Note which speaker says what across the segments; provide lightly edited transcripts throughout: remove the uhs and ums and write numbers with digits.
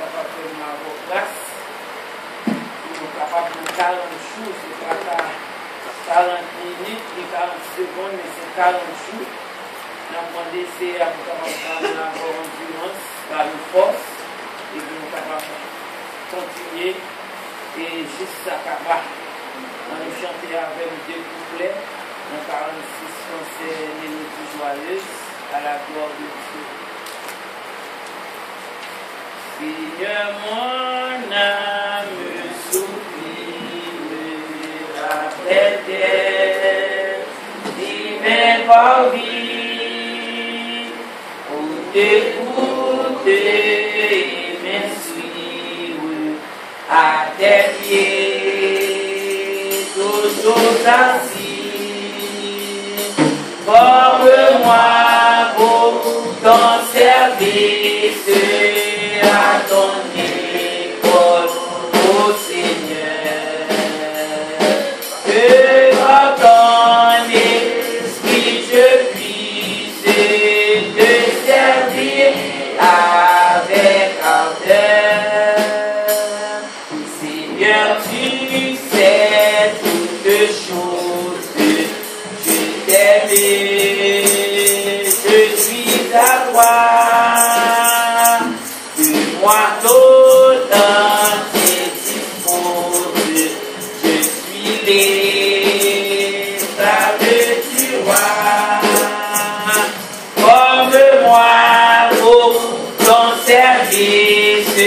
Speaker 1: capable de faire ma grâce. Nous sommes capables de 40 jours, c'est pas 40 minutes, et 40 secondes, mais c'est 40 jours. Nous avons demandé c'est à nous capables d'avoir endurance, par une force, et puis nous sommes capables de continuer. Et juste ça, on a chanté avec 2 couplets, en 46 français, mélodie joyeuse, à la gloire de Dieu. Seigneur, mon âme soupire après terre, divin par vie, pour t'écouter et me suivre à tes pieds, toujours assis. Forme-moi pour ton service à ton école, ô Seigneur. Que par ton esprit je puisse te servir avec ardeur. Seigneur, tu sais toutes choses, je t'aime, je suis à toi. Moi d'autant tes disposes, je suis l'esclave du roi. Forme-moi pour ton service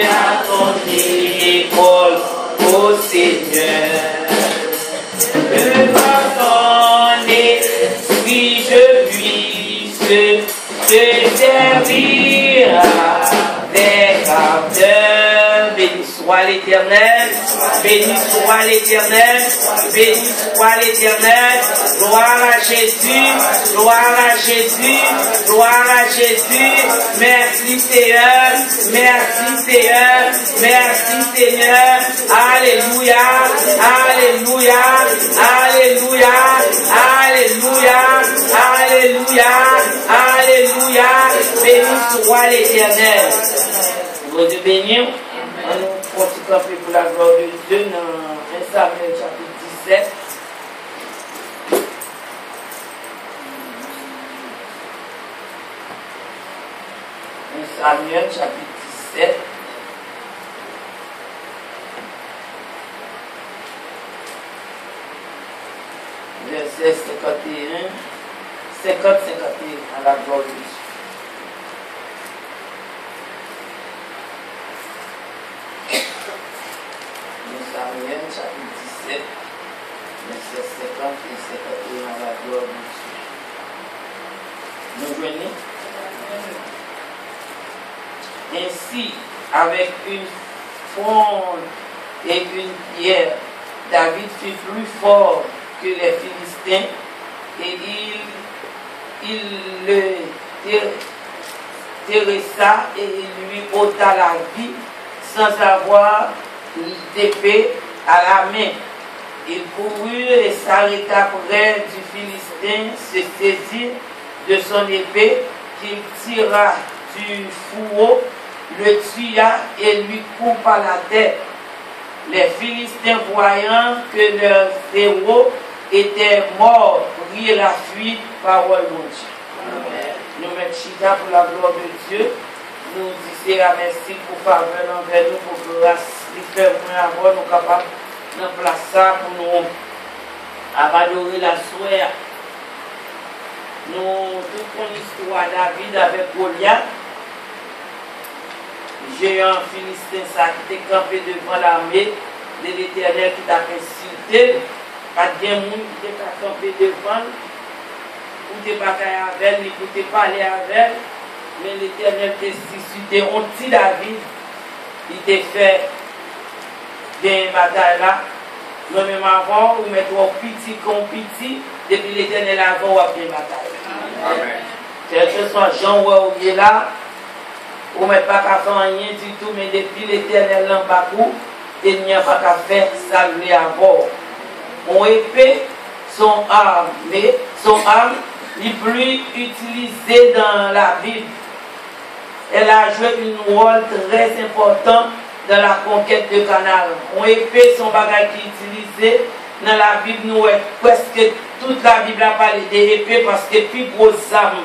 Speaker 1: à ton école, ô Seigneur. Que par ton esprit je puisse te servir avec ardeur. Béni soit l'Éternel, béni soit l'Éternel, béni soit l'Éternel. Gloire à Jésus, gloire à Jésus, gloire à Jésus. Merci Seigneur, merci Seigneur, merci Seigneur. Alléluia, alléluia, alléluia, alléluia, alléluia, alléluia. Béni soit l'Éternel. Vous Dieu béni. On nous continue pour la gloire de Dieu dans 1 Samuel chapitre 17. 1 Samuel chapitre 17. Verset 51, 50-51 à la gloire de Dieu. Samuel chapitre 17, verset 50 et 51 à la gloire de Dieu. Nous venons. Ainsi, avec une fronde et une pierre, David fut plus fort que les Philistins et il le terrassa et lui ôta la vie sans avoir d'épée à la main. Il courut et s'arrêta près du Philistin, se saisit de son épée, qu'il tira du fourreau, le tua et lui coupa la tête. Les Philistins, voyant que leurs héros étaient morts, prirent la fuite, parole de Dieu. Nous mettons chita pour la gloire de Dieu. Nous disons merci pour faveur envers nous, pour grâce. Nous sommes capables de placer ça pour nous adorer la soirée. Nous, toute mon histoire David avec Goliath, géant philistin, ça qui était campé devant l'armée de l'Éternel qui t'a insulté. Pas de monde qui était campé devant, ou t'es pas avec elle, ni pour te parler avec elle, mais l'Éternel t'a suscité. On dit David, il t'a fait une bataille là. Nous-mêmes avant, ou mettre au petit comme petit, depuis l'Éternel avant, ou après une bataille. Amen. C'est que soit Jean ou est là, ou ne pas qu'à faire rien du tout, mais depuis l'Éternel en bas, il n'y a pas qu'à faire saluer à bord. Mon épée, son arme est plus utilisée dans la Bible. elle a joué un rôle très important dans la conquête de Canaan. On épée son bagage qui est utilisé dans la Bible, nous presque toute la Bible a parlé d'épée parce que plus grosse arme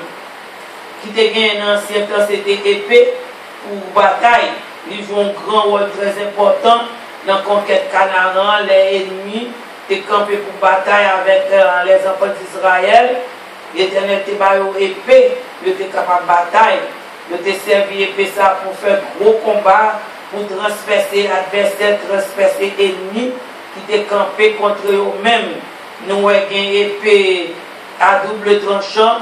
Speaker 1: qui était gagné dans l'ancien temps, c'était épée pour bataille. Ils jouent un grand rôle très important dans la conquête Canaan. Les ennemis étaient campés pour bataille avec les enfants d'Israël. L'Éternel était épée, il était capable de bataille. Il était servi épée ça pour faire gros combat, pour transpercer l'adversaire, transpercer l'ennemi qui était campé contre eux-mêmes. Nous avons une épée à double tranchant,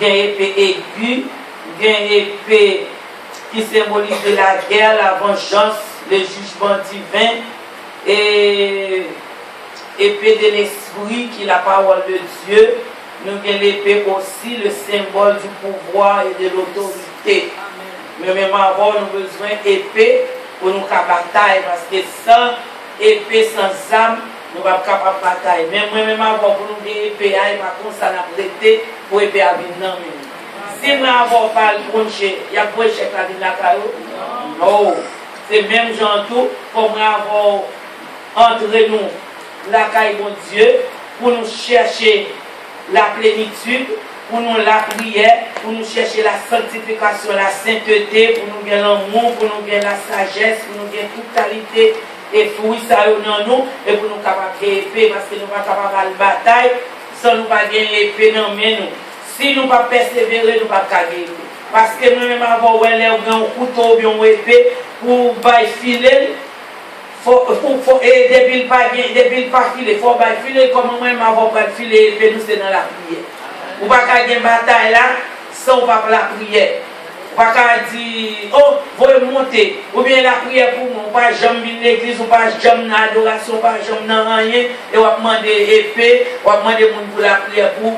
Speaker 1: une épée aiguë, une épée qui symbolise de la guerre, la vengeance, le jugement divin, et épée de l'esprit qui est la parole de Dieu. Nous avons l'épée aussi, le symbole du pouvoir et de l'autorité. Mais même avant, nous avons besoin d'épée pour nous faire bataille, parce que sans épée, sans âme, nous ne sommes pas capables de bataille. Même avant, pour nous faire épée, par contre, ça n'a pas été pour épée à venir. Si nous avons pas le broncher, il y a un chèque à venir là. Non. C'est même genre tout, pour nous avoir entre nous la caille de Dieu, pour nous chercher la plénitude, pour nous la prière, pour nous chercher la sanctification, la sainteté, pour nous gagner l'amour, pour nous gagner la sagesse, pour nous gagner toute qualité et fruits ça dans nous, et pour nous capables de épée, parce que nous ne sommes pas capables de bataille sans nous pas gagner épée dans nous. Si nous ne pas persévérer, nous ne pouvons pas gagner. Parce que nous-mêmes avons un couteau ou une épée pour filer. Et depuis le pas filer, il faut filer comme moi-même avant de filer épée, nous c'est dans la prière. Ou pas gagner une bataille là sans pas la prière. Ou pas dire, oh, vous monter. Ou bien la prière pour nous, pas jamais dans l'église, ou pas jamais dans l'adoration, pas jamais dans rien. Et on va demander épée, on va demander pour la prière pour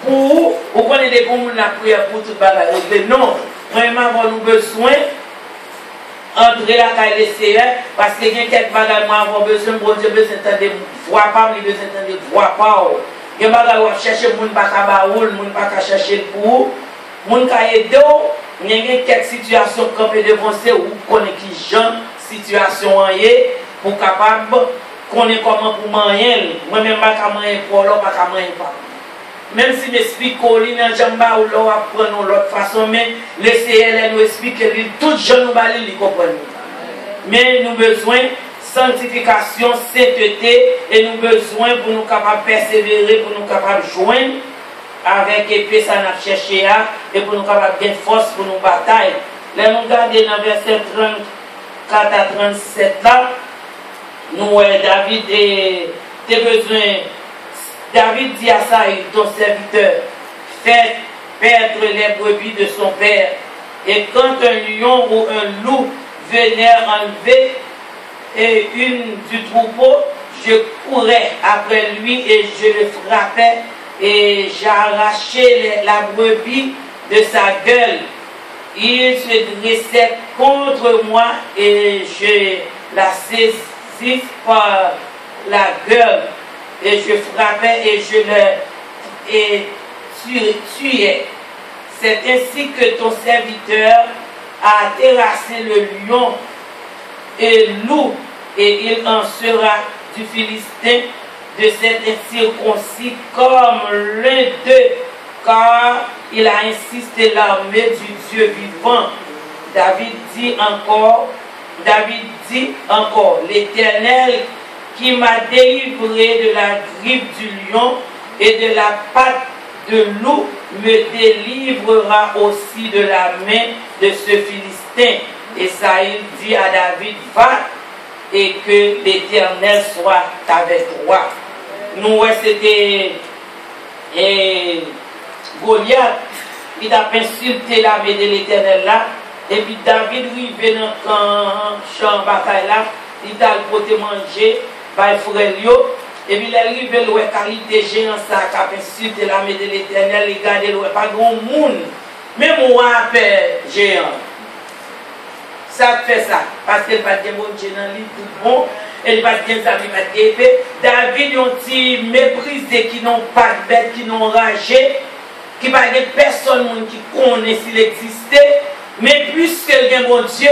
Speaker 1: vous connaissez des bons la prière pour toute bagarre. Non, vraiment avons besoin d'entrer la caille des Seigneur parce qu'il y a quelques bagages qui avons besoin, bon Dieu besoin d'entendre voix pas, il besoin d'entendre voix pas. Il y a des bagages qui chercher les gens qui ne pas chercher pour vous, les gens qui aident, il y a quelques situations qui peuvent devancer ou connaître qui genre situation pour capable connaître comment pour manger. Moi-même, je ne peux pas manger pour l'autre, je ne peux pas manger pas. Même si m'explique qu'on lit dans jamba ou l'on apprend l'autre façon, mais laissez-les nous expliquer, tout jeune nous bali, ils comprennent. Mais nous avons besoin de sanctification, sainteté, et nous avons besoin pour nous capables persévérer, pour nous capables joindre avec épée, ça n'a cherché à, et pour nous capables gagner force pour nous batailler. Là, nous regardons dans verset 34 à 37 là, nous, David, a besoin. David dit à Saül, ton serviteur, faites perdre les brebis de son père. Et quand un lion ou un loup venait enlever une du troupeau, je courais après lui et je le frappais et j'arrachais la brebis de sa gueule. Il se dressait contre moi et je la saisis par la gueule. Et je frappais et je le tuais. C'est ainsi que ton serviteur a terrassé le lion et loup, et il en sera du Philistin de cet incirconcis comme l'un d'eux, car il a insisté l'armée du Dieu vivant. David dit encore, l'Éternel qui m'a délivré de la griffe du lion et de la patte de loup, me délivrera aussi de la main de ce Philistin. Et Saül dit à David, va et que l'Éternel soit avec toi. Nous, c'était Goliath qui a insulté l'armée de l'Éternel là. Et puis David, lui, il dans le champ de bataille là, il a le côté manger. By Frélio, et puis il arrive à la qualité géant ça qui a insulté l'armée de l'Éternel, il garde le pas grand monde, même moi père géant. Ça fait ça, parce qu'il n'y a pas de bon Dieu dans le livre tout bon, et il n'y a pas de bien amis, pas de épée. David, ont-ils méprisé, qui n'ont pas de bête, qui n'ont ragé, qui n'a pas de personne qui connaît s'il existait, mais puis qu'il y a un bon Dieu,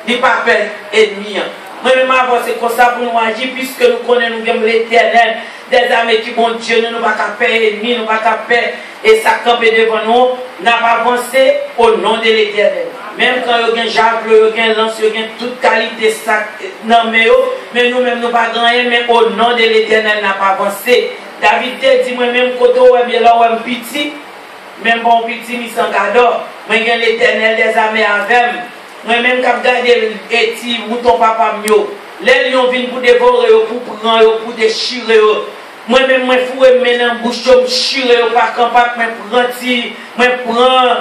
Speaker 1: il n'y a pas peur ennemi. Moi-même, avant, c'est comme ça pour nous agir, puisque nous connaissons l'Éternel, des armées qui, bon Dieu, nous ne pouvons pas peur ennemi, nous ne pouvons pas peur, et ça campe devant nous, n'a pas avancé au nom de l'Éternel. Même quand il y a un javelot, il y a un lance, il y a toute qualité sac, non, mais nous-mêmes, nous ne pas gagner, mais au nom de l'Éternel, n'a pas avancé. David dit, moi-même, quand on est là, on est petit, même bon petit, mais sans cadeau, moi, j'ai l'Éternel des armées avec moi. Moi-même, quand je regarde les petits, ton papa mieux, les lions viennent pour dévorer, pour prendre, pour déchirer. Moi-même, je fous mes dans la bouche, je chire, par campagne, je prends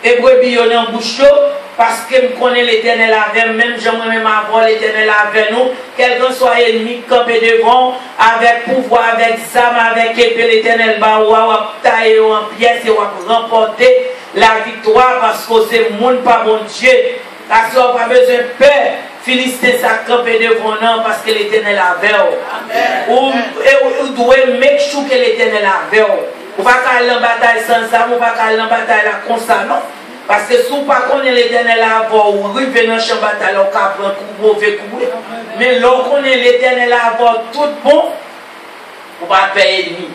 Speaker 1: et brebis dans la bouche, parce que je connais l'Éternel avec même moi-même avoir l'Éternel avec nous, quelqu'un soit ennemi, camper devant, avec pouvoir, avec âme, avec épée, l'Éternel va tailler en pièces et va remporter la victoire, parce que c'est le monde pas bon Dieu. Parce qu'on n'a pas besoin de peur. Philistin ça camper devant nous parce que l'Éternel a avec vous. Vous devez make sure que l'Éternel a avec vous. Vous ne pouvez pas aller en bataille sans ça, vous ne pouvez pas aller en bataille comme ça, non. Parce que si vous ne connaissez pas l'Éternel a avec vous, vous arrivez dans le champ de bataille, vous pouvez prendre un coup mauvais coup. Mais lorsqu'on connaît l'Éternel a avec vous, tout bon, vous ne pouvez pas peur ennemi.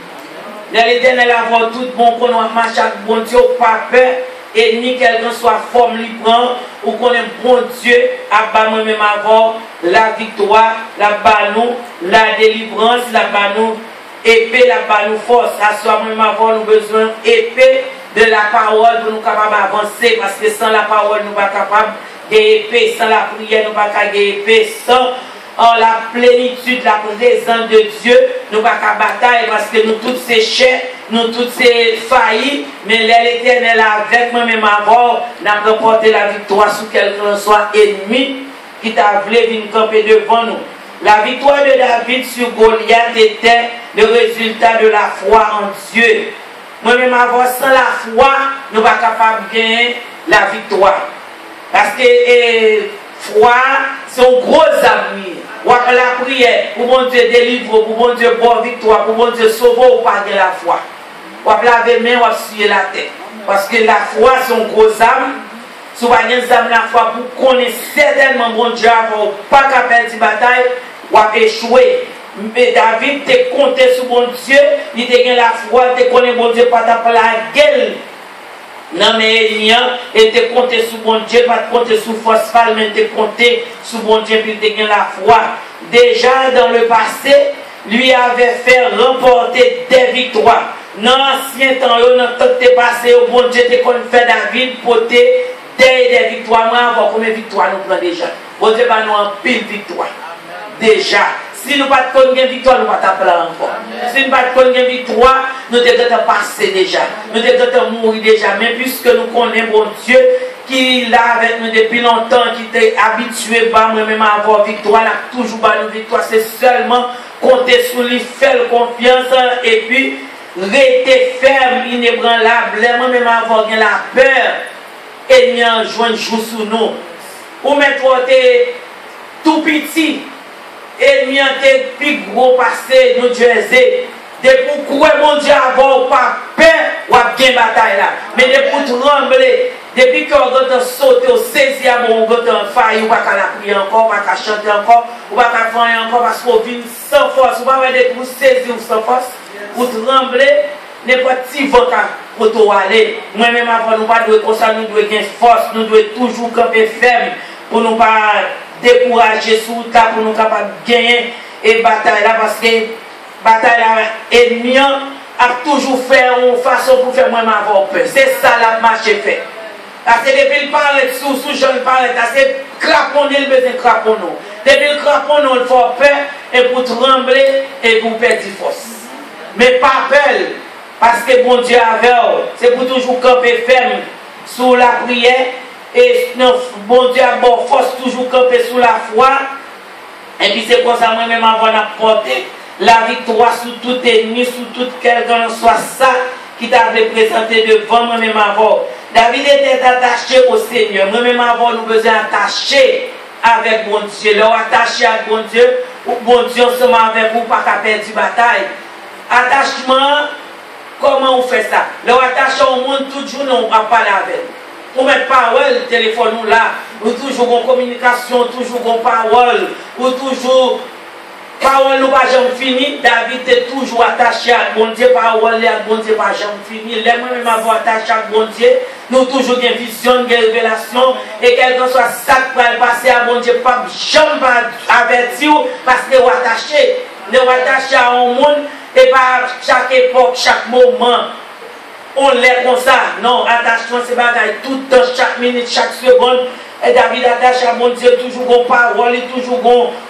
Speaker 1: L'Éternel a avec vous, tout bon, qu'on a marché avec bon Dieu, vous ne pouvez pas peur. Et ni quelqu'un soit forme libre ou qu'on est bon Dieu à bas moi-même avant la victoire, la banou, la délivrance, la banou, épée, la banou force. À soi même avant nous besoin épée de la parole pour nous capables d'avancer parce que sans la parole nous pas capables d'épée, sans la prière nous pas capable d'épée, sans la plénitude, la présence de Dieu, nous pas qu'à bataille parce que nous tous ces chers, nous tous ces faillis, mais l'Éternel avec moi-même avant, n'a remporté la victoire sur quelqu'un soit ennemi qui t'a voulu venir camper devant nous. La victoire de David sur Goliath était le résultat de la foi en Dieu. Moi-même avant, sans la foi, nous ne sommes pas capables de gagner la victoire. Parce que foi, c'est un gros avenir. Ou après la prière, pour mon Dieu délivre, pour mon Dieu bonne victoire, pour mon Dieu sauver ou pas de la foi. Ou après laver main, ou appuyer la tête. Parce que la foi, c'est un gros âme. Si vous avez une âme la foi, pour connaître certainement mon Dieu avant, pas qu'à perdre une bataille, ou à échouer. Mais David te compté sur mon Dieu, il te gagne la foi, te connaît mon Dieu, pas ta la gueule. Non mais et te compter sur mon Dieu, pas te compter sur force, mais te compter sur mon Dieu, puis te gagner la foi. Déjà dans le passé, lui avait fait remporter des victoires. Dans l'ancien temps, dans le temps que passé, bon Dieu te fait David porter des victoires. Moi, avoir combien de victoires nous prenons déjà? Bon Dieu va nous en pile victoire. Déjà. Si nous ne pas de victoire, nous ne pas t'appeler encore. Si nous ne pas de victoire, nous devons passer déjà. Nous devons mourir déjà. Mais puisque nous connaissons bon Dieu, qui est là avec nous depuis longtemps, qui est habitué à moi-même à avoir victoire, il a toujours pas une victoire. C'est seulement compter sur lui, faire confiance et puis rester ferme, inébranlable. Moi-même avoir la peur et nous en joindre jour sur nous. Ou mettre tout petit. Et nous avons plus gros passé, nous Jersey. Depuis quoi mon Dieu avant pas peur, ou a bien bataille là. Mais depuis trembler, depuis qu'on a sauté, on saisit à mon on a failli, ou pas qu'à la prier encore, pas qu'à chanter encore, ou pas qu'à faire encore parce qu'on vient sans force. Ou pas pour saisir sans force, pour trembler, n'importe qui va pour tout aller. Moi-même avant, nous pas de comme ça, nous devons gagner force, nous devons toujours camper ferme pour nous pas décourager sur le tas pour nous capables de gagner et bataille là parce que bataille là ennemi a toujours fait une façon pour faire moins avoir peur. C'est ça la marche fait. Parce que depuis le parler sous jeune parler, c'est craponner le besoin craponner. Depuis le craponner, il faut peur et pour trembler et pour perdre force. Mais pas peur parce que bon Dieu avec c'est pour toujours camper ferme sous la prière. Et bon Dieu a bon force toujours camper sous la foi. Et puis c'est pour ça moi-même avant d'apporter la victoire sur tout ennemi, sur tout quelqu'un, soit ça qui t'avait présenté devant moi-même avant. David était attaché au Seigneur. Moi-même avant nous besoin attacher avec bon Dieu. Leur attaché à bon Dieu, ou bon Dieu ensemble avec vous, pas qu'à perdre du bataille. Attachement, comment on fait ça? Leur attaché au monde, toujours nous on va parler avec. ou mettre parole, téléphone nous là, ou toujours en communication, toujours en parole, ou toujours parole nous pas jamais fini. David est toujours attaché à bon Dieu, parole à bon Dieu pas jamais fini. Les mêmes avoir attaché à bon Dieu, nous toujours une vision, une révélation, et quel que soit ça qui va passer à bon Dieu, pas jamais avertir parce que nous attachés. Nous attachés à un monde et pas chaque époque, chaque moment. On l'est comme ça. Non, attachement c'est bagaille tout le temps, chaque minute, chaque seconde. Et David attache à mon Dieu, toujours en parole, toujours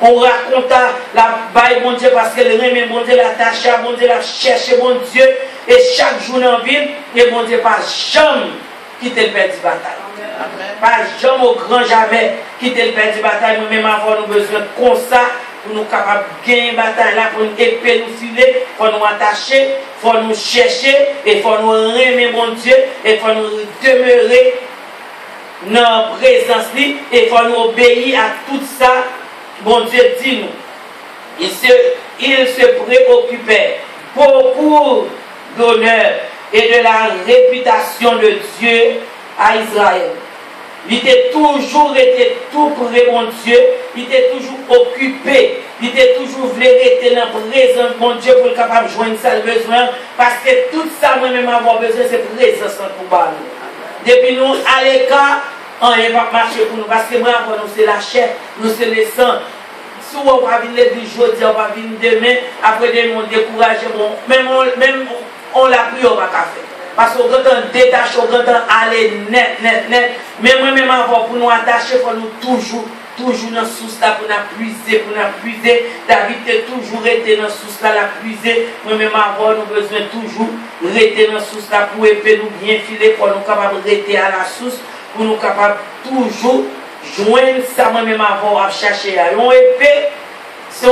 Speaker 1: on raconte la baille mon Dieu parce que le remet mon Dieu, l'attache à mon Dieu, la cherche mon Dieu. Et chaque jour en ville, et mon Dieu pas jamais quitter le père du bataille. Pas jamais au grand jamais quitter le père du bataille. Nous-mêmes avons besoin comme ça. Pour nous capables de gagner une bataille là, pour nous épée nous filer, pour nous attacher, pour nous chercher, et pour nous remettre mon Dieu, et pour nous demeurer dans la présence, et pour nous obéir à tout ça, bon Dieu dit nous. Il se préoccupait beaucoup d'honneur et de la réputation de Dieu à Israël. Il était toujours été tout près de mon Dieu, il était toujours occupé, il était toujours voulu être dans la présence de mon Dieu pour être capable de joindre ça le besoin, parce que tout ça, moi-même, avoir besoin, c'est présence pour nous. Depuis nous, à l'écart, on ne va pas marcher pour nous, parce que moi, nous, c'est la chair, nous, c'est le sang. Si on va venir aujourd'hui, on va venir demain, après des mondes découragés, bon, même on l'a pris, on va faire. Parce qu'on quand on détache, on quand on aller net. Mais moi-même, pour nous attacher, il faut nous toujours dans ce sous-là pour nous puiser. David est toujours été dans ce sous-là, la puiser. Moi-même, avoir nous besoin toujours rester dans ce sous-là pour épée nous bien filer, pour nous capables de rester à la source, pour nous capables toujours joindre ça, moi-même, avoir à chercher. Une épée, si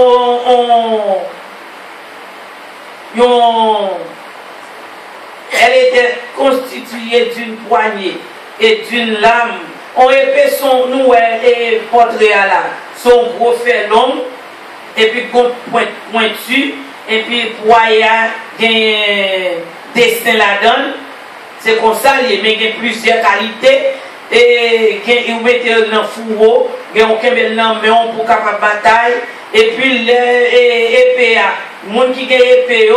Speaker 1: elle était constituée d'une poignée et d'une lame. On épée son nous et portrait à là. Son gros fait long et puis pointu et puis poignard des dessin la donne. C'est comme ça, mais il y a plusieurs qualités. Et vous mettez dans le fourreau, il y a un main pour capable bataille. Et puis l'épée, le monde qui a épée,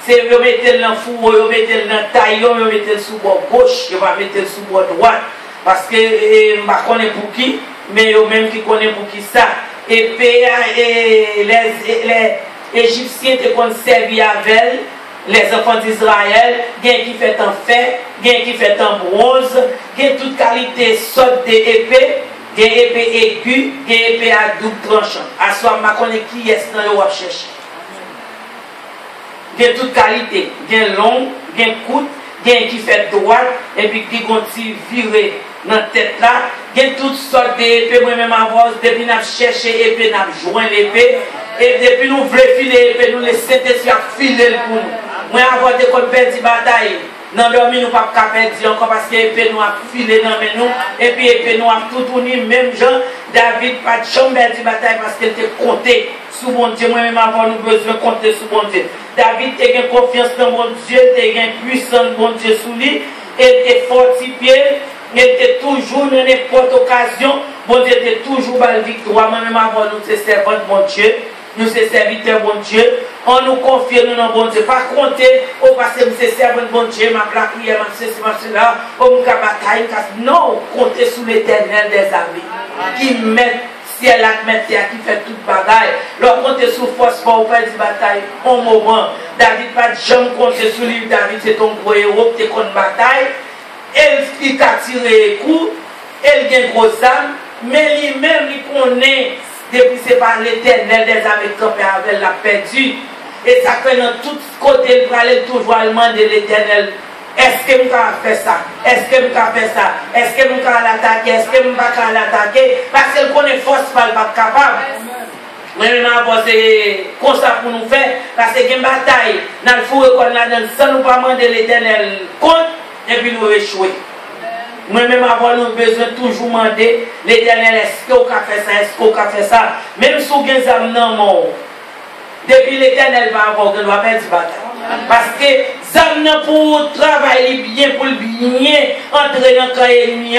Speaker 1: c'est vous mettez dans le fourreau, vous mettez dans le taillon, vous mettez sous bord gauche, vous mettez sous bord droite. Parce que je ne connais pas pour qui, mais vous même qui connaissent pour qui ça. Épée, les Égyptiens ont servi avec les enfants d'Israël, il y a qui fait en fer, il y a qui fait en bronze, il y a toute qualité sorte d'épée, il y a épée aiguë, il y a épée à double tranchant. À soi, je connais qui est dans le chercher. Il y a toute qualité, il y a long, il y a courte, il y a qui fait droite, et puis qui continue virer dans la tête là. Il y a toutes sortes d'épées, moi-même avant, depuis nous chercher l'épée, nous joindre l'épée, et depuis nous voulons filer l'épée, nous les Saint-Esprit à filer pour nous. Moi, avant de perdre la bataille, non, nous ne pouvons pas perdre encore parce que l'épée nous a filé dans nous, et puis l'épée nous a tout tourné, même Jean, David, pas de chambre de bataille parce qu'il était compté sous mon Dieu. Moi-même avant, nous besoin de compter sous mon Dieu. David a eu confiance dans mon Dieu, il a eu puissance de mon Dieu sous lui, il était fortifié, il était toujours dans n'importe occasion, mon Dieu était toujours dans la victoire. Moi-même avant, nous sommes servants de mon Dieu. Nous sommes serviteurs de bon Dieu. On nous confie, nous dans bon Dieu. Pas compter, oh, parce que nous sommes servants de bon Dieu, ma prière, ma ceci, ma cela, oh, mon bataille, non, compter sous l'éternel des amis. Qui met ciel à mettre terre, qui fait toute bagaille. Leur compter sous force pour vous faire du bataille. Au moment, David, pas de jamais compter sous lui. David, c'est ton gros héros qui est contre bataille. Elle qui a tiré les coups, elle a une grosse âme, mais lui-même, il connaît. Depuis c'est par l'éternel des amis campés avec la perdu. Et ça fait dans tous côtés, il va aller toujours demander l'éternel. Est-ce que je peux faire ça? Est-ce que je peux faire ça? Est-ce que je peux l'attaquer? Est-ce que je ne peux pas l'attaquer? Parce qu'elle connaît force, elle n'est pas capable. Maintenant, c'est comme ça pour nous faire. Parce qu'il y a une bataille. Dans le four, sans nous pas demander l'éternel compte, et puis nous échouer. Moi-même, avant, nous avons besoin de toujours demander l'éternel, est-ce qu'on a fait ça, est-ce qu'on a fait ça. Même si vous avez des âmes dans le monde, depuis l'éternel va avoir, on va faire du bataille. Parce que ça n'a pour travailler bien, pour bien entrer dans le camp ennemi,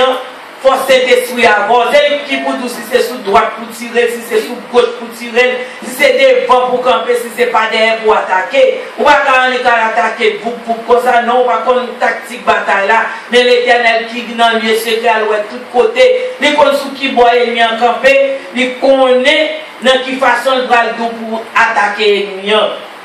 Speaker 1: force Saint-Esprit avant. C'est qui pour tout, si c'est sous droite pour tirer, si c'est sous gauche pour tirer, si c'est devant pour camper, si c'est pas derrière pour attaquer. On va pas attaquer pour comme ça, non, on va pas une tactique bataille là. Mais l'Éternel qui dans le lieu secret, à l'ouest, de tous côtés, il connaît sous qui boit ennemi en camper, il connaît dans quelle façon il va le pour attaquer l'ennemi.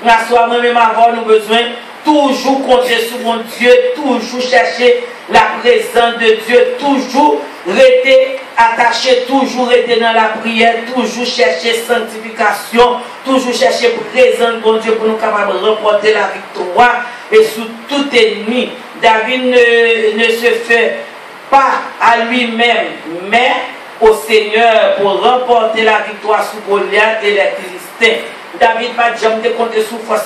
Speaker 1: Moi-même avant, nous besoin toujours compter sur mon Dieu, toujours chercher la présence de Dieu, toujours rester attaché, toujours rester dans la prière, toujours chercher sanctification, toujours chercher présence de mon Dieu pour nous capables de remporter la victoire et sous tout ennemi. David ne se fait pas à lui-même, mais au Seigneur pour remporter la victoire sur Goliath et les Philistins. David n'a jamais compté sur force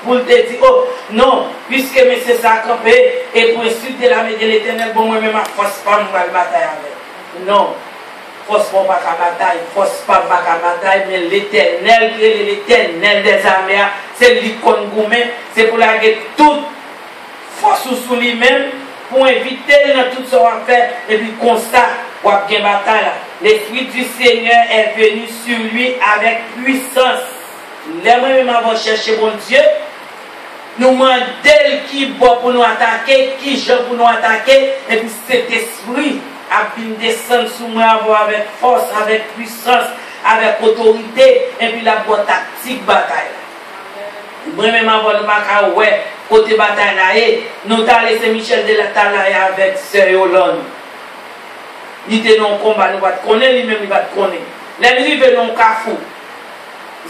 Speaker 1: pour te dire, oh non, puisque c'est ça campé, et pour insulter la main de l'Éternel, bon, moi-même, ma force pas me bataille avec. Non, force pas ma bataille, force pas ma bataille, mais l'Éternel, l'Éternel des armées, c'est lui qu'on gourmet, c'est pour la guerre toute force sous lui-même, pour éviter dans tout ce qu'on va faire, et puis constat, pour bien bataille. L'Esprit du Seigneur est venu sur lui avec puissance. Les mêmes avant chercher mon Dieu, nous demandons qui boit pour nous attaquer, qui joue pour nous attaquer, et puis cet esprit a bien descendre sur moi avec force, avec puissance, avec autorité, et puis la bonne tactique bataille. Moi-même avant nous pas ouais, côté bataille là, nous avons laissé Michel de la Talaye avec Sœur Yolande. Il était dans le combat, nous va te connaître, lui-même il va te connaître. Les rives dans le Carrefour.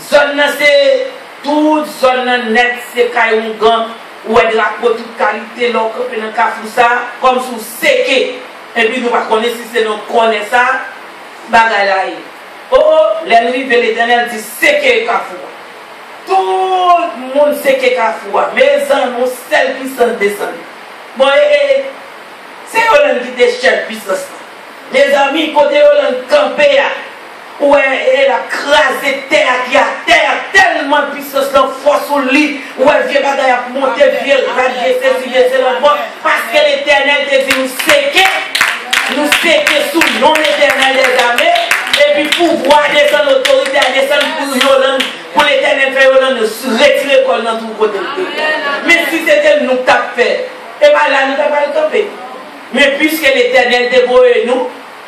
Speaker 1: Zone c'est toute zone net, c'est Kayoungan, où elle a de toute qualité, l'on dans le Carrefour ça, comme sous séqué. Et puis nous va connaître si c'est nous connaît ça, bagaille là. Oh, les rives de l'Éternel dit séqué Carrefour. Tout le monde séqué Carrefour. Mais nous, celles qui sont descendues. Bon, c'est eux qui déchirent puissance. Les amis, côté Hollande campé, où elle a crasé terre, qui a terre, tellement de puissance, de force au lit, où elle vient monter, vient radier, c'est le bon, parce que l'Éternel te dit nous séquer sous le nom l'Éternel des armées, et puis pouvoir descendre l'autorité, descendre pour Hollande, pour l'Éternel faire Hollande, retirer l'école dans tout côté. Mais si c'était nous qui avons fait, et bien là, nous n'avons pas le camper. Mais puisque l'Éternel dévoile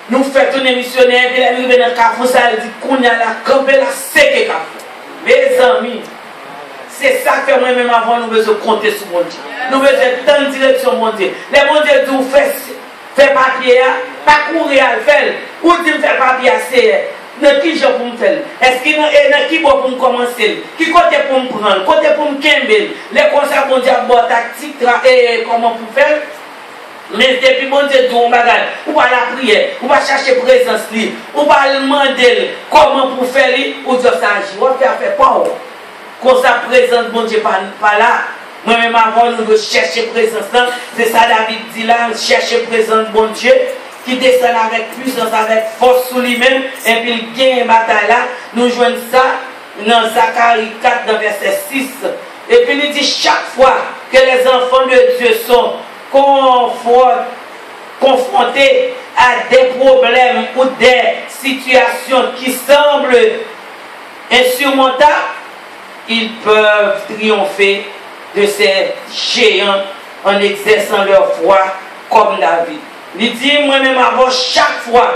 Speaker 1: nous fait tourner missionnaire, puis la arrive dans le Carrefour, ça dit qu'on a la camper, la séquer Carrefour. Mes amis, c'est ça que moi-même avant, nous besoin compter sur mon Dieu. Nous besoin dans une direction, mon Dieu. Les mon Dieu dit, fait papier, pas courir à le faire. Ou dit, faire papier, c'est. Dans qui jour pour me faire? Est-ce qu'il y a qui pour me commencer? Qui côté pour me prendre? Côté pour me kember? Les conseils pour dire, bon, tactique, comment pour faire? Mais depuis mon Dieu, on va la prière, on va chercher présence, on va demander comment pour faire, ou dire ça agit. On va faire pas. Quand ça présence, mon Dieu, pas là. Moi-même avant, nous devons chercher présence. C'est ça, David dit là, chercher présence, mon Dieu, qui descend avec puissance, avec force sur lui-même, et puis il gagne une bataille là. Nous jouons ça dans Zacharie 4, dans verset 6. Et puis il dit chaque fois que les enfants de Dieu sont confrontés à des problèmes ou des situations qui semblent insurmontables, ils peuvent triompher de ces géants en exerçant leur foi comme David. Il dit moi-même avant chaque fois,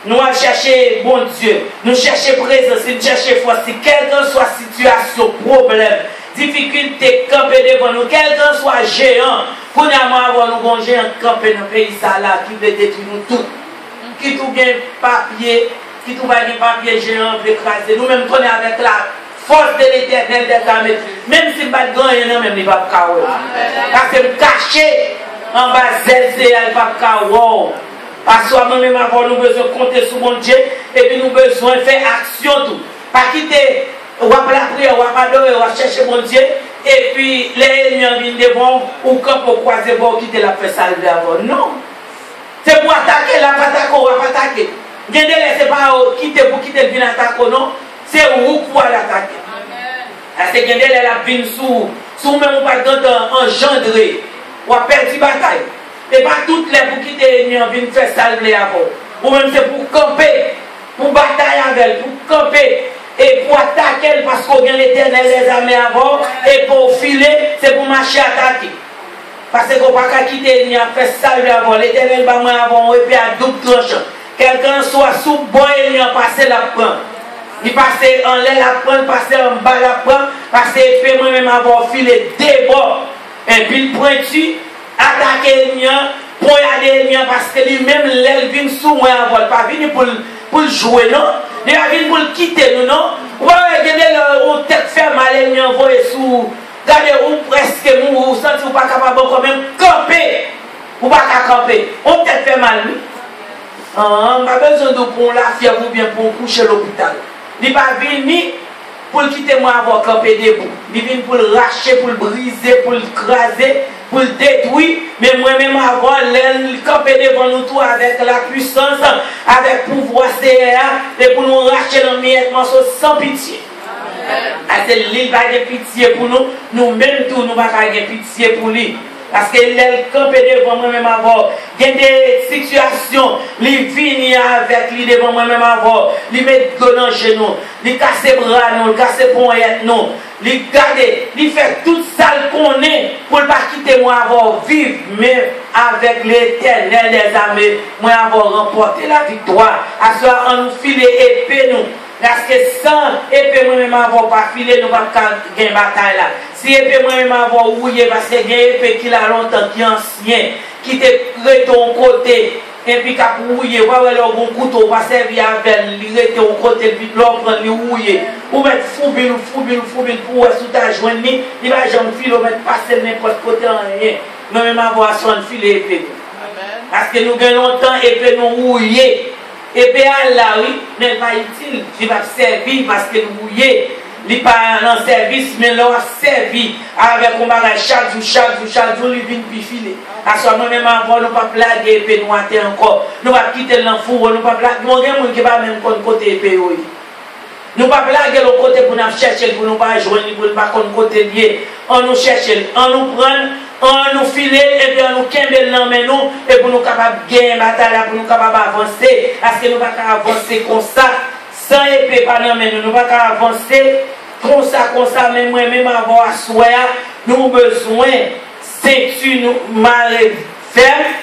Speaker 1: nous allons chercher bon Dieu, nous chercher présence, nous chercher force, quelle que soit situation, problème, difficulté, camper devant nous, quel que soit géant, pour nous avoir nous bon géant camper dans le pays ça là, qui veut détruire nous tout, qui tout gagne papier, qui tout va papier géant, veut écraser, nous-mêmes connaissons avec la force de l'Éternel des armées, même si nous ne gagnons même, il ne va pas parce que caché en bas, il ne va pas parce que nous-mêmes avons besoin de compter sur mon Dieu, et puis nous avons besoin de faire action tout. Pas quitter, on va la prière, on va adorer, on va chercher mon Dieu, et puis les ennemis viennent devant, ou quand pour croiser, pour quitter la paix salver avant. Non. C'est pour attaquer, la attaquer, on va pas attaquer. Il y a des c'est pas quitter pour quitter le bien attaquer, non. C'est où pour l'attaquer. Parce que elle a vu sous même pas engendré, ou a perdu bataille. Et pas toutes les pour quitter l'ennemi viennent faire salver avant. Ou même c'est pour camper, pour batailler avec elle, pour camper et pour attaquer parce qu'on a l'Éternel les armées avant et pour filer, c'est pour marcher attaquer. Parce qu'on ne peut pas quitter l'ennemi à faire salver avant. L'Éternel va moi avant et puis à double tranchant. Quelqu'un soit sous bon ennemi en passer la prendre. Il passait en l'air la prendre, passer en bas la prendre, passer épée moi-même avoir filé des bords. Et puis il pointu, attaquer l'ennemi, poignarder l'ennemi parce que lui-même l'aile vient sous moi avant. Il n'est pas venu pour jouer, non? Il est venu pour quitter nous, non? Ouais, regardez le tête fait mal, l'ennemi envoyé sous. Regardez où presque mou, vous sentez ou pas capable quand même camper. Ou pas camper. On tête fait mal, lui. On n'a pas besoin de pour la fièvre ou bien pour coucher à l'hôpital. Il n'est pas venu pour quitter moi avant camper debout. Il vient pour le racher, pour le briser, pour le craser, pour le détruire. Mais moi-même avant, il camper devant nous tout avec la puissance, avec le pouvoir CA, et pour nous racher dans le miettes sans pitié. C'est l'île va de pitié pour nous, nous-mêmes tout, nous va de pitié pour lui. Parce que les camper devant moi-même avant, il y a des situations, il vient avec lui devant moi-même avant, il met dans les genoux, il casse les bras, il casse les poignets, il garde, il fait tout ça qu'on est pour ne pas quitter moi avant, vivre, mais avec l'Éternel des armées, moi avoir remporté la victoire. À ce moment, on nous file épée nous. Parce que sans épée moi-même avoir pas filé, nous ne pouvons pas gagner bataille là. Si épée moi-même avoir ouillé, parce que il y a épée qui a longtemps, qui est ancien, qui te prête ton côté, et puis qui a ouillé, vous voyez, le couteau va servir avec lui, il ton côté, puis l'autre prend lui ouillé. Ou mettre foubile pour sous ta jointe, il va jamais filer, ou mettre passer n'importe côté en rien. Nous-mêmes avoir son filet épée. Parce que nous gagnons longtemps, épée nous ouillé. Et bien là, oui, n'est pas utile. Il va servir parce que nous mouillons. Il n'est pas en service, mais il a servi avec un bagage chaque jour, il vient puis filer. À ce moment même avant, nous ne pas blaguer épée nous attendre encore. Nous ne pas quitter l'enfour, nous ne pas blaguer. Nous avons qui va même côté épée. Nous ne pas blaguer le côté pour nous chercher, pour nous pas joindre, pour nous pas côté lié. On nous cherche, on nous prend. On nous file et puis on nous kembe dans nous et pour nous capables de gagner bataille, pour nous capables d'avancer. Parce que nous ne pouvons pas avancer comme ça, sans épée par nous, nous ne pouvons pas avancer comme ça, même moi-même avoir soin. Nous avons besoin de ceinture mal ferme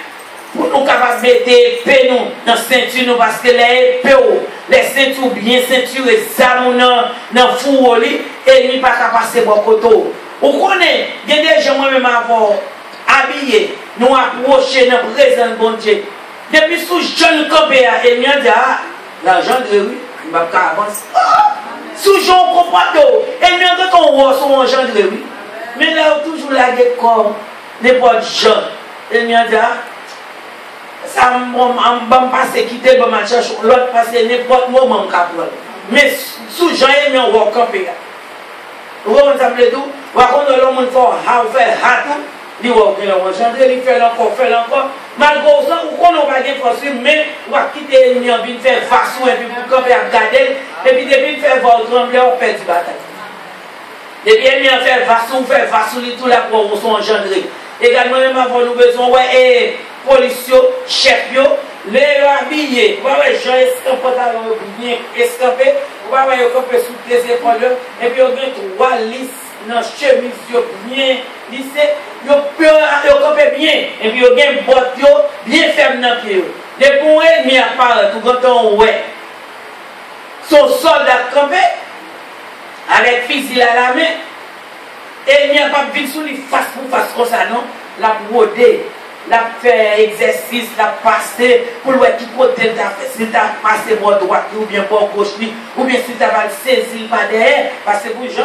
Speaker 1: pour nous capables de mettre épée dans la ceinture parce que les épées, les ceintures bien ceinturées, ça nous dans le four et nous ne pouvons pas passer bon côté. Vous connaissez, il y a des gens moi-même avant habillés, nous approcher dans le présent de bon Dieu. Depuis sous jeune campé, et nous dit, l'argent de rue, il ne va pas avancer. Sous jeune comportement, et nous dit qu'on voit sur l'argent de rue. Mais là, toujours la guette comme n'importe gens. Et nous dit, ça m'a passé quitter, je vais chercher l'autre passer n'importe moment. Mais sous jeune, il on va camper. Vous comprenez tout? Vous comprenez l'homme qui fait hatou, il va changer, il fait encore. Malgré ça, vous connaissez pas de force, mais vous quitter l'ennemi, vous faire face et puis vous camper à garder, et puis depuis faire votre trembler, vous perdez la bataille. Depuis l'ennemi fait face, vous faites face, tout là pour vous sont engendrés. Également, même avant nous besoin, ouais, policiers, chefs, les habillés, vous voyez, gens escampés, bien escampés, vous voyez, ils campent sous les épaules, et puis ils ont trois lisses dans la chemise, bien lissé, ils campent bien, et puis ils ont une botte bien ferme dans le pied. Les bons ennemis apparaissent, tout quand on ouais. Son soldat campé, avec fusil à la main, et il n'y a pas de vie sous lui face pour face comme ça, non? La broder. La faire exercice, la passer pour le qui côté ta fait, si tu as passé pour droite ou bien pour gauche, ou bien si tu as saisi pas derrière, parce que pour les gens,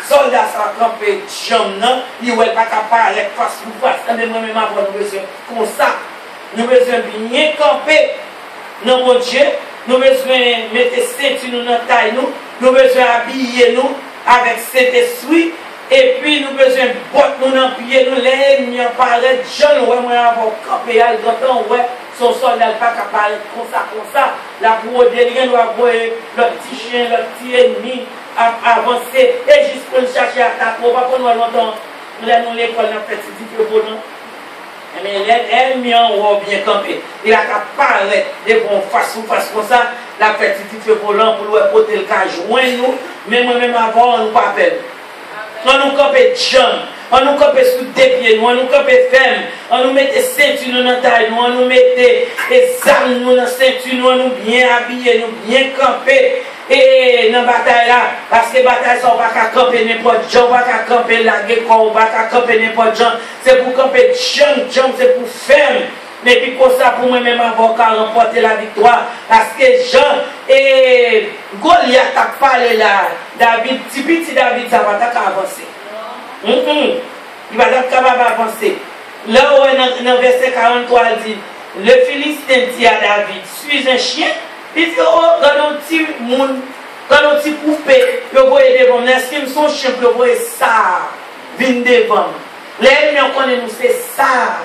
Speaker 1: soldats sont campés, ils ne sont pas capables de face pour face. Mais moi-même, nous avons besoin comme ça. Nous avons besoin de bien camper dans mon Dieu. Nous avons besoin de mettre ceinture dans la taille, nous avons besoin d'habiller nous avec cet esprit. Et puis nous besoin de bottes nous dans pied nous les nous apparaît jeune ouais moi avoir campé al grand ouais son soldat pas capable comme ça la pour délire nous avoir le petit chien le petit ennemi avancer et juste pour nous chercher à taper. On va pas nous longtemps. Nous allons l'école dans le petit feu volant. Mais elle mis en haut bien campé. Il a qu'à paraître de bon face ou face comme ça. La petite feu volant pour nous porter le cas joindre nous. Mais moi-même avant, on nous pas appelle. On nous campé de jambes. On nous campait sous des pieds, on nous campait ferme, on nous mettait ceinture dans la taille, on nous mettait des armes dans la ceinture, on nous bien habillés, nous bien campés. Et dans la bataille là, parce que la bataille, ça, on ne va pas camper n'importe qui, on ne va pas camper la guerre, on ne va pas camper n'importe qui. C'est pour camper jambes, c'est pour ferme. Mais puis pour ça, pour moi-même, avocat, remporter la victoire. Parce que Jean et Goliath a parlé là, David, petit David, ça va avancer. Il va être capable d'avancer. Là où dans verset 43, il dit, le Philistin dit à David, suis un chien. Il dit, oh, quand on petit monde, quand on petit poupée, je vois devant moi. Est-ce qu'ils sont chiens, je vois ça, vient devant. L'ennemi, on connaît nous, c'est ça.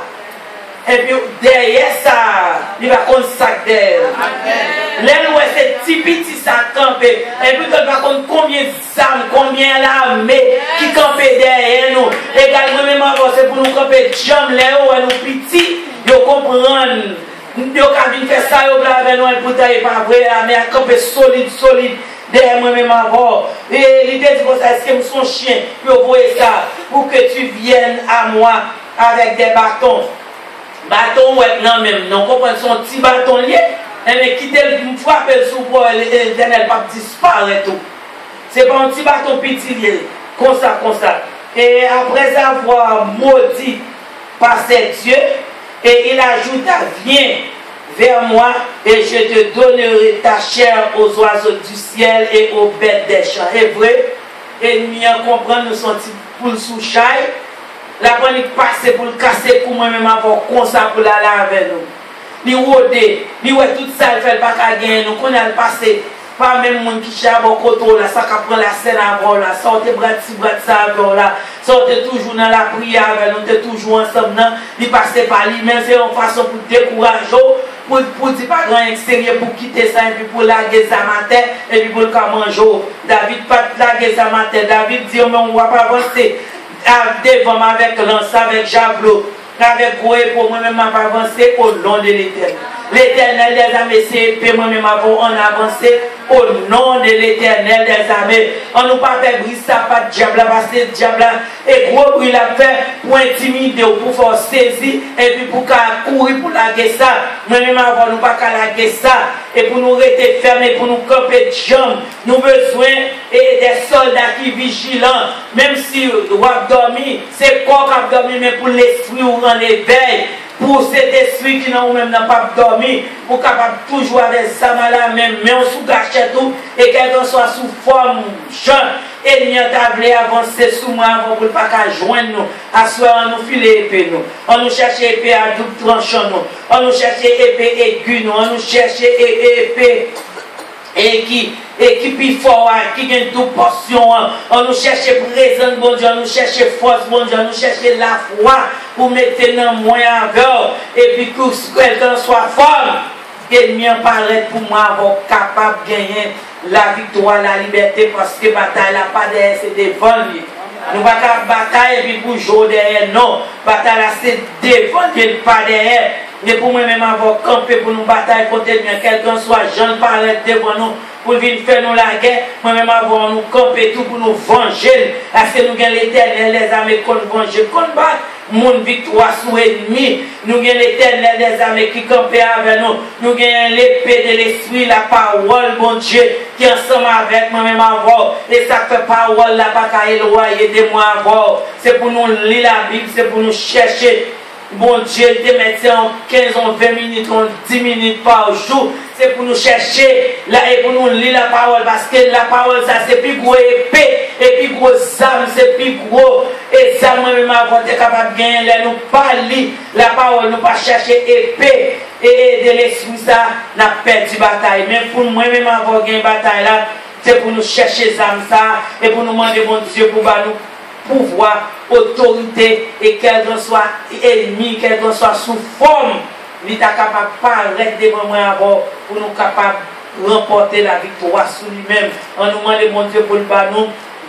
Speaker 1: Et puis derrière ça, il va qu'on sac d'elle. L'ennemi, c'est petit ça campé. Et puis il va qu'on combien d'armes, combien l'armée qui campait derrière nous. Également, même avant, c'est pour nous camper de jambes, là où nous petits, ils comprennent. Nous avons fait ça, nous avons pour tailler pas vrai, mais à camper solide. Derrière moi-même avant. Et l'idée c'est que ça, c'est son chien. Puis vous voyez ça, pour que tu viennes à moi avec des bâtons. Bâton, ouais, non, même, non, comprenez, son petit bâton lié. Mais quitter une fois, elle sous pour elle pas disparaître tout. C'est pas un petit bâton petit lié. Comme ça. Et après avoir maudit par ses dieux, et il ajouta, viens vers moi et je te donnerai ta chair aux oiseaux du ciel et aux bêtes des champs. Et vrai, ennemi en comprendre, nous sommes pour le sous-chaille. La panique passe pour le casser pour moi-même avoir comme ça pour la laver nous. Ni rodé, ni ouais tout ça, il fait pas qu'à gagner nous. Qu'on a le passé, pas même monde qui cherche au côté là, ça prend la scène avant là, sortez bras ça avant là, sortez toujours dans la prière avec nous, t'es toujours ensemble, il passe par lui, même c'est une façon pour décourager, pour dire pas grand extérieur pour quitter ça et puis pour laguer ça matin et puis pour le manger. David pas laguer ça matin, David dit mais on va pas avancer. Devant avec lance, avec javelot, avec gros pour moi-même avancer au nom de l'Éternel. L'Éternel des armées, c'est épée, moi-même avons avancé au nom de l'Éternel des armées. On nous pas fait briser ça, pas de diable, parce que le diable et gros bruit l'a fait pour intimider, pour faire saisir, et puis pour courir pour laguer ça. Moi-même avons nous pas qu'à laguer ça, et pour nous rester fermés, pour nous camper de jambes, nous besoin des soldats qui vigilants, même si on a dormi, c'est quoi qui a dormi, mais pour l'esprit ou en éveil. Pour cet esprit qui n'a même pas dormi, pour capable toujours avec ça là même, mais on sous gâche tout, et quelqu'un soit sous forme jeune, et n'y a tablé avancer sous moi avant pour ne pas joindre nous, à soir on nous file épée nous, on nous cherche épée à double tranchant nous, on nous cherche épée aiguë nous, on nous cherche épée et qui plus fort, qui gagne toute portion, on nous cherche présent, bon Dieu, on nous cherche force, bon Dieu, on nous cherche la foi pour mettre dans moyen avec, et puis que quelqu'un soit fort, et mieux paraître pour moi, avoir capable de gagner la victoire, la liberté, parce que la bataille n'a pas derrière, c'est devant lui. Nous ne pouvons pas bataille et puis pour jouer derrière, non. La bataille là, c'est devant lui, pas derrière. Mais pour moi-même avoir campé pour nous batailler contre lui, quelqu'un soit jeune paraître devant nous, pour venir faire nous la guerre, moi-même avoir nous camper tout pour nous venger. Parce que nous avons l'Éternel, les armées qu'on venger, qu'on bat. Mon victoire sous ennemi, nous avons l'Éternel des armées qui campent avec nous, nous avons l'épée de l'esprit, la parole, bon Dieu, qui est ensemble avec moi-même avoir, et ça fait parole là, pas qu'à éloigner de moi avoir, c'est pour nous lire la Bible, c'est pour nous chercher. Bon Dieu, te mettre en 15, en 20 minutes, en 10 minutes par jour. C'est pour nous chercher là et pour nous lire la parole. Parce que la parole, ça c'est plus gros épée. Et puis gros âme, c'est plus gros. Et ça, moi-même, avant, t'es capable de gagner. Là, nous pas lire la parole, nous pas chercher épée. Et de l'esprit, ça, n'a perdu bataille. Mais pour moi-même, avoir gagné bataille là, c'est pour nous chercher âme ça. Et pour nous demander, bon Dieu, pour nous pouvoir, autorité, et quel que soit ennemi, quel que soit sous forme, il est capable de paraître devant moi avant pour nous capables remporter la victoire sur lui-même. On nous demande mon Dieu pour le nous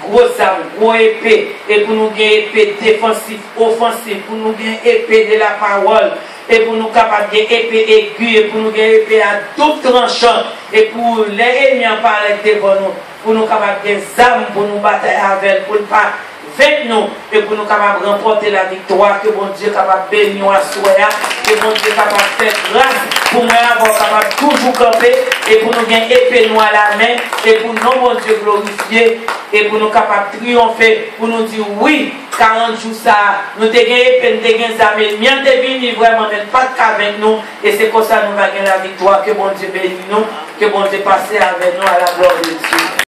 Speaker 1: gros âme, gros épée, et pour nous gagner épée défensive, offensive, pour nous gagner épée de la parole, et pour nous capables de épée aiguë, et pour nous gagner épée à tout tranchant, et pour les ennemis en parler devant nous, pour nous capables de âmes pour nous battre avec, pour ne pas vaincre nous, et pour nous capables de remporter la victoire, que bon Dieu capable de bénir à soi, que bon Dieu capable de faire grâce, pour nous avoir capable toujours camper, et pour nous gagner épée nous à la main, et pour nous, bon Dieu, glorifier, et pour nous capables de triompher, pour nous dire oui, 40 jours ça, nous te gagné peine, te gagné ça, mais bien te venir vraiment, mais pas de cas avec nous, et c'est comme ça nous va gagner la victoire, que bon Dieu bénisse nous, que bon Dieu passe avec nous à la gloire de Dieu.